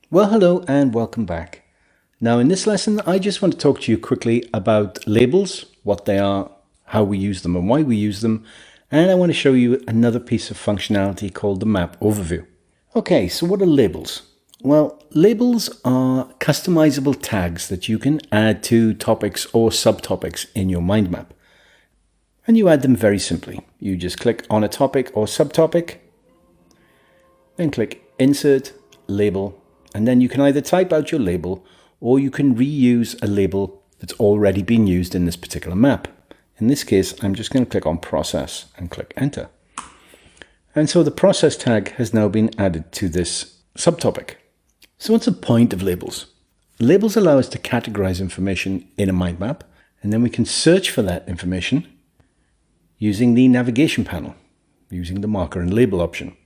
Well, hello and welcome back. Now in this lesson, I just want to talk to you quickly about labels, what they are, how we use them and why we use them. And I want to show you another piece of functionality called the map overview. Okay, so what are labels? Well, labels are customizable tags that you can add to topics or subtopics in your mind map. And you add them very simply. You just click on a topic or subtopic, then click Insert, Label, and then you can either type out your label or you can reuse a label that's already been used in this particular map. In this case, I'm just going to click on Process and click Enter. And so the process tag has now been added to this subtopic. So what's the point of labels? Labels allow us to categorize information in a mind map, and then we can search for that information using the navigation panel, using the marker and label option.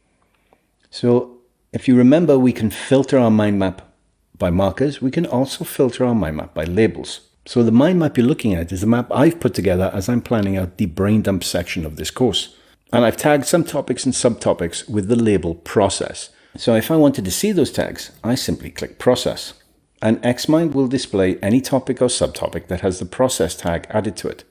So if you remember, we can filter our mind map by markers. We can also filter our mind map by labels. So the mind map you're looking at is the map I've put together as I'm planning out the brain dump section of this course. And I've tagged some topics and subtopics with the label process. So if I wanted to see those tags, I simply click process. And Xmind will display any topic or subtopic that has the process tag added to it.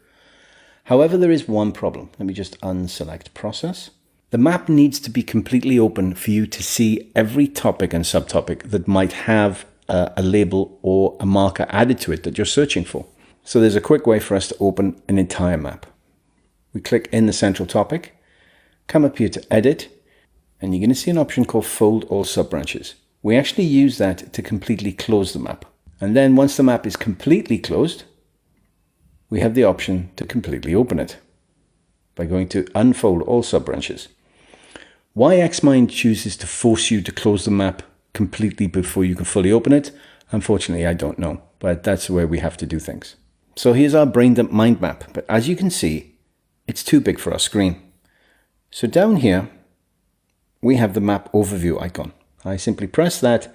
However, there is one problem. Let me just unselect process. The map needs to be completely open for you to see every topic and subtopic that might have a label or a marker added to it that you're searching for. So there's a quick way for us to open an entire map. We click in the central topic, come up here to Edit, and you're going to see an option called Fold All Subbranches. We actually use that to completely close the map. And then once the map is completely closed, we have the option to completely open it by going to Unfold All Subbranches. Why Xmind chooses to force you to close the map completely before you can fully open it, unfortunately, I don't know, but that's the way we have to do things. So here's our brain dump mind map, but as you can see, it's too big for our screen. So down here, we have the map overview icon. I simply press that,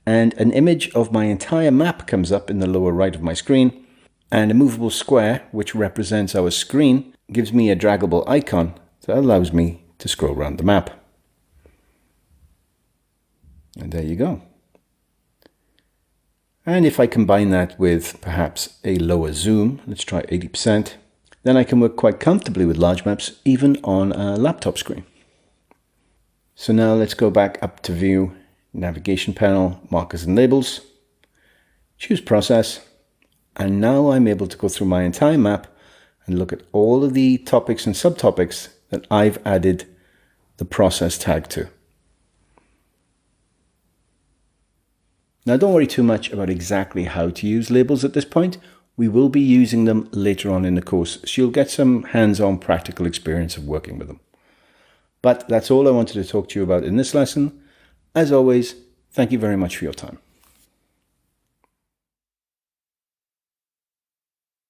and an image of my entire map comes up in the lower right of my screen, and a movable square, which represents our screen, gives me a draggable icon that allows me to scroll around the map. And there you go. And if I combine that with perhaps a lower zoom, let's try 80%, then I can work quite comfortably with large maps, even on a laptop screen. So now let's go back up to View, Navigation Panel, Markers and Labels, choose Process, and now I'm able to go through my entire map and look at all of the topics and subtopics that I've added the process tag to. Now don't worry too much about exactly how to use labels at this point. We will be using them later on in the course, so you'll get some hands-on practical experience of working with them. But that's all I wanted to talk to you about in this lesson. As always, thank you very much for your time.